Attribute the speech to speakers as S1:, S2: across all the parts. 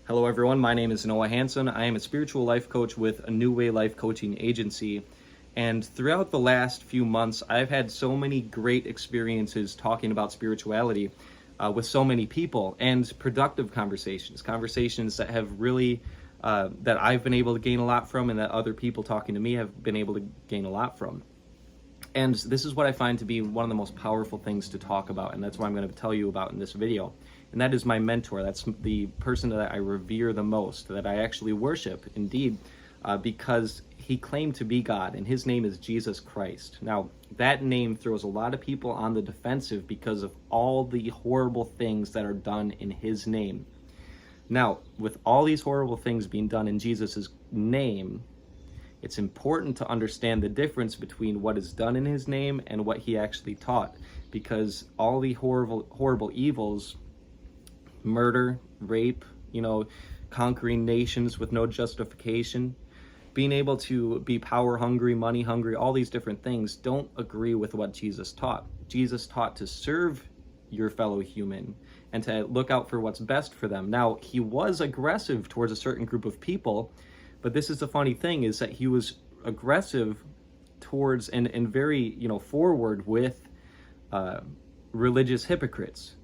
S1: Hello everyone, my name is Noah Hanson. I am a spiritual life coach with a New Way Life Coaching Agency. And throughout the last few months, I've had so many great experiences talking about spirituality with so many people, and productive conversations that have really, that I've been able to gain a lot from, and that other people talking to me have been able to gain a lot from. And this is what I find to be one of the most powerful things to talk about, and that's what I'm going to tell you about in this video. And that is my mentor. That's the person that I revere the most, that I actually worship, indeed, because he claimed to be God, and his name is Jesus Christ. Now, that name throws a lot of people on the defensive because of all the horrible things that are done in his name. Now, with all these horrible things being done in Jesus' name, it's important to understand the difference between what is done in his name and what he actually taught, because all the horrible evils, murder, rape, conquering nations with no justification, being able to be power hungry, money hungry, all these different things don't agree with what Jesus taught. Jesus taught to serve your fellow human and to look out for what's best for them. Now, he was aggressive towards a certain group of people, but this is the funny thing, is that he was aggressive towards and very, forward with religious hypocrites.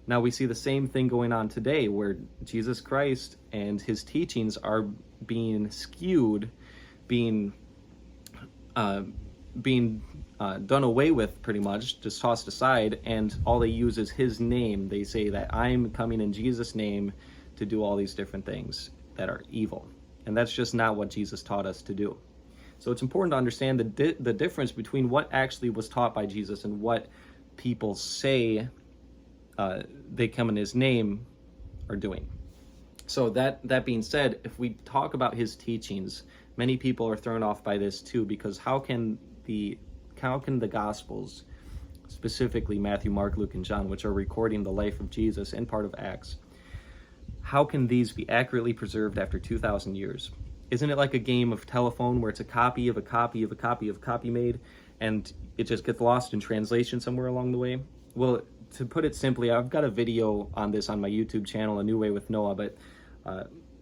S1: Now we see the same thing going on today, where Jesus Christ and his teachings are being skewed, being done away with, pretty much, just tossed aside, and all they use is his name. They say that I'm coming in Jesus' name to do all these different things that are evil. And that's just not what Jesus taught us to do. So it's important to understand the difference between what actually was taught by Jesus and what people say they come in his name are doing. So that being said, if we talk about his teachings, many people are thrown off by this too, because how can the Gospels, specifically Matthew, Mark, Luke, and John, which are recording the life of Jesus and part of Acts, how can these be accurately preserved after 2,000 years? Isn't it like a game of telephone where it's a copy of a copy of a copy of a copy made, and it just gets lost in translation somewhere along the way? Well, to put it simply, I've got a video on this on my YouTube channel, A New Way with Noah, but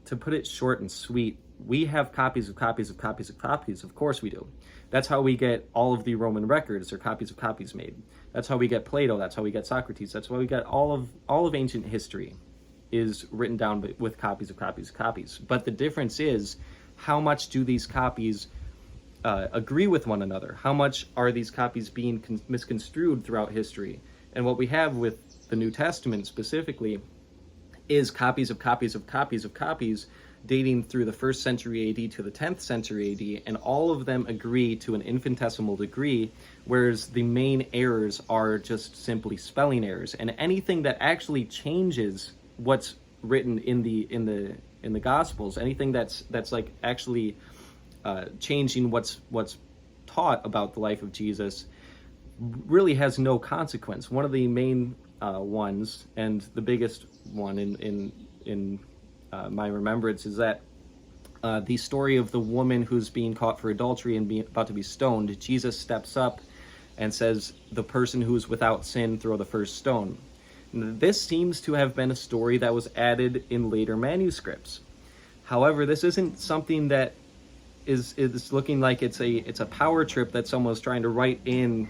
S1: to put it short and sweet, we have copies of copies of copies of copies. Of course we do. That's how we get all of the Roman records, or copies of copies made. That's how we get Plato. That's how we get Socrates. That's why we get all of ancient history is written down with copies of copies of copies. But the difference is, how much do these copies agree with one another? How much are these copies being misconstrued throughout history? And what we have with the New Testament specifically is copies of copies of copies of copies dating through the 1st century AD to the 10th century AD, and all of them agree to an infinitesimal degree, whereas the main errors are just simply spelling errors. And anything that actually changes what's written in the Gospels, anything that's like actually changing what's taught about the life of Jesus, really has no consequence. One of the main ones, and the biggest one in my remembrance, is that the story of the woman who's being caught for adultery and about to be stoned. Jesus steps up and says, "The person who is without sin, throw the first stone." This seems to have been a story that was added in later manuscripts. However, this isn't something that is looking like it's a power trip that someone's trying to write in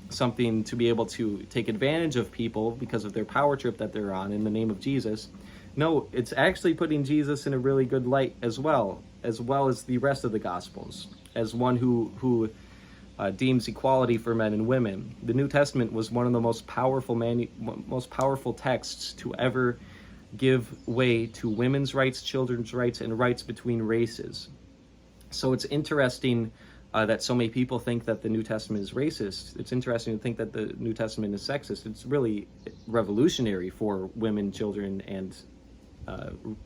S1: something to be able to take advantage of people because of their power trip that they're on in the name of Jesus. No, it's actually putting Jesus in a really good light as well as the rest of the Gospels, as one who deems equality for men and women. The New Testament was one of the most powerful texts to ever give way to women's rights, children's rights, and rights between races. So it's interesting that so many people think that the New Testament is racist. It's interesting to think that the New Testament is sexist. It's really revolutionary for women, children, and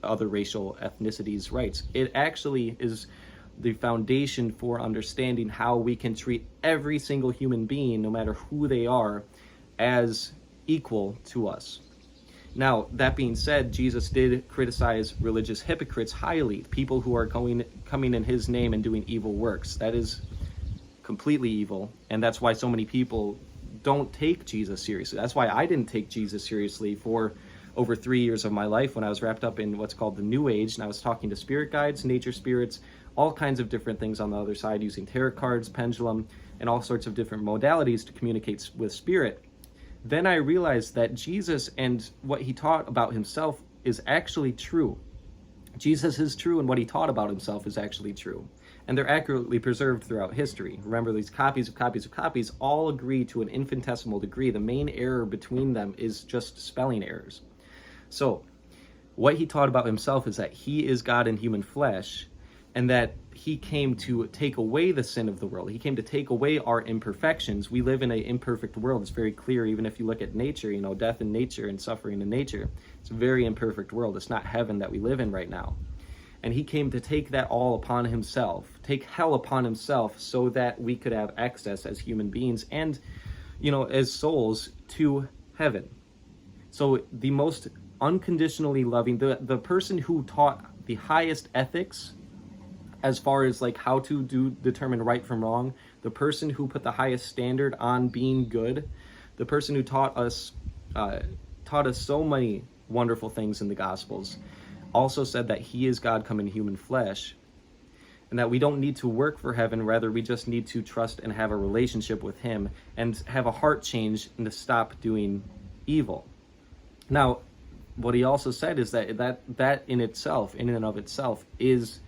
S1: other racial ethnicities' rights. It actually is the foundation for understanding how we can treat every single human being, no matter who they are, as equal to us. Now, that being said, Jesus did criticize religious hypocrites highly, people who are coming in his name and doing evil works. That is completely evil, and that's why so many people don't take Jesus seriously. That's why I didn't take Jesus seriously for over 3 years of my life when I was wrapped up in what's called the New Age, and I was talking to spirit guides, nature spirits, all kinds of different things on the other side, using tarot cards, pendulum, and all sorts of different modalities to communicate with spirit. Then I realized that Jesus and what he taught about himself is actually true. Jesus is true, and what he taught about himself is actually true. And they're accurately preserved throughout history. Remember, these copies of copies of copies all agree to an infinitesimal degree. The main error between them is just spelling errors. So, what he taught about himself is that he is God in human flesh, and that he came to take away the sin of the world. He came to take away our imperfections. We live in an imperfect world. It's very clear, even if you look at nature, death in nature and suffering in nature. It's a very imperfect world. It's not heaven that we live in right now. And he came to take that all upon himself, take hell upon himself, so that we could have access as human beings and, as souls to heaven. So the most unconditionally loving, the person who taught the highest ethics as far as like how to determine right from wrong, the person who put the highest standard on being good, the person who taught us so many wonderful things in the Gospels, also said that he is God come in human flesh, and that we don't need to work for heaven, rather we just need to trust and have a relationship with him and have a heart change and to stop doing evil. Now, what he also said is that in and of itself is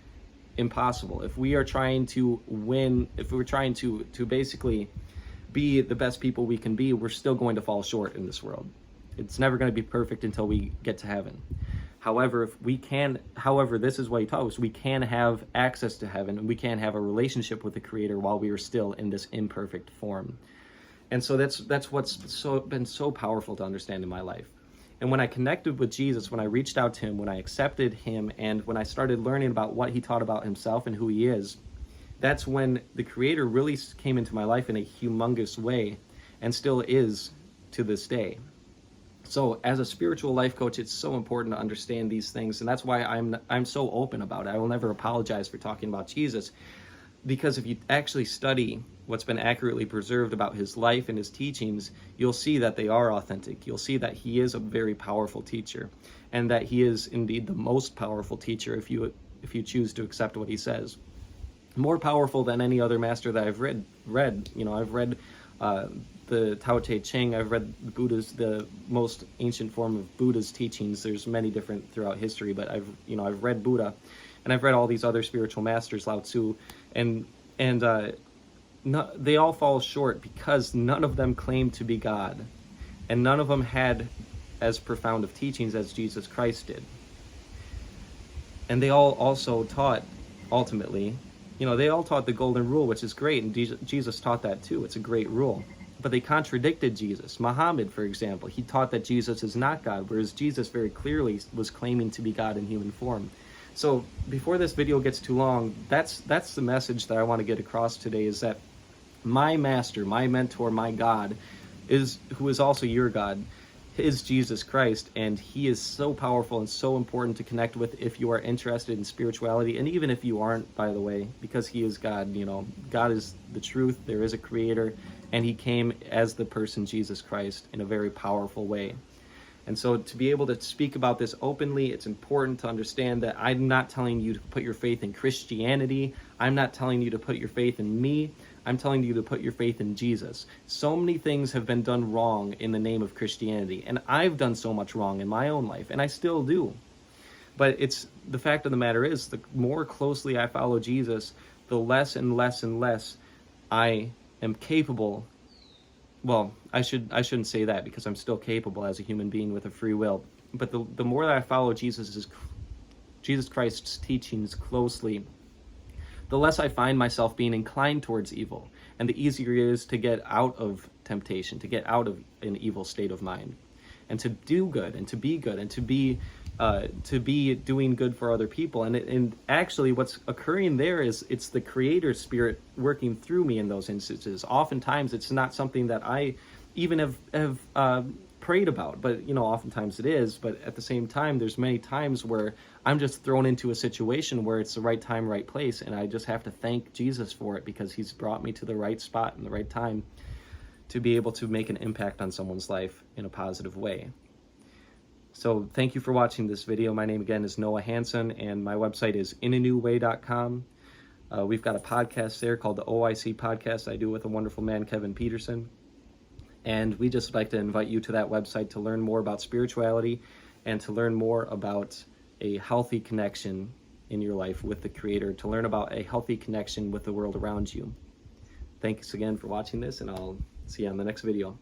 S1: impossible. If we are trying to win, if we're trying to basically be the best people we can be, we're still going to fall short in this world. It's never going to be perfect until we get to heaven. However, this is what he taught us. We can have access to heaven, and we can have a relationship with the Creator while we are still in this imperfect form. And so that's what's been so powerful to understand in my life. And when I connected with Jesus, when I reached out to him, when I accepted him, and when I started learning about what he taught about himself and who he is, that's when the Creator really came into my life in a humongous way, and still is to this day. So as a spiritual life coach, it's so important to understand these things, and that's why I'm so open about it. I will never apologize for talking about Jesus, because if you actually study what's been accurately preserved about his life and his teachings, you'll see that they are authentic. You'll see that he is a very powerful teacher, and that he is indeed the most powerful teacher if you choose to accept what he says. More powerful than any other master that I've read. I've read the Tao Te Ching. I've read the most ancient form of Buddha's teachings. There's many different throughout history, but I've read Buddha, and I've read all these other spiritual masters, Lao Tzu, and they all fall short because none of them claim to be God, and none of them had as profound of teachings as Jesus Christ did. And they all also taught, ultimately, they all taught the golden rule, which is great, and Jesus taught that too. It's a great rule. But they contradicted Jesus. Muhammad, for example, he taught that Jesus is not God, whereas Jesus very clearly was claiming to be God in human form. So before this video gets too long, that's the message that I want to get across today, is that my master, my mentor, my God, who is also your God, is Jesus Christ, and he is so powerful and so important to connect with if you are interested in spirituality, and even if you aren't, by the way, because he is God. God is the truth. There is a Creator, and he came as the person Jesus Christ in a very powerful way. And so to be able to speak about this openly, it's important to understand that I'm not telling you to put your faith in Christianity. I'm not telling you to put your faith in me. I'm telling you to put your faith in Jesus. So many things have been done wrong in the name of Christianity, and I've done so much wrong in my own life, and I still do. But the fact of the matter is, the more closely I follow Jesus, the less and less and less I am capable. Well, I shouldn't say that, because I'm still capable as a human being with a free will. But the more that I follow Jesus Christ's teachings closely, the less I find myself being inclined towards evil, and the easier it is to get out of temptation, to get out of an evil state of mind, and to do good, and to be good, and to be doing good for other people. And actually what's occurring there is it's the Creator Spirit working through me in those instances. Oftentimes it's not something that I even have prayed about, but oftentimes it is. But at the same time, there's many times where I'm just thrown into a situation where it's the right time, right place, and I just have to thank Jesus for it, because he's brought me to the right spot in the right time to be able to make an impact on someone's life in a positive way. So thank you for watching this video. My name again is Noah Hansen, and my website is inanewway.com. We've got a podcast there called the OIC Podcast I do with a wonderful man, Kevin Peterson. And we just like to invite you to that website to learn more about spirituality and to learn more about a healthy connection in your life with the Creator, to learn about a healthy connection with the world around you. Thanks again for watching this, and I'll see you on the next video.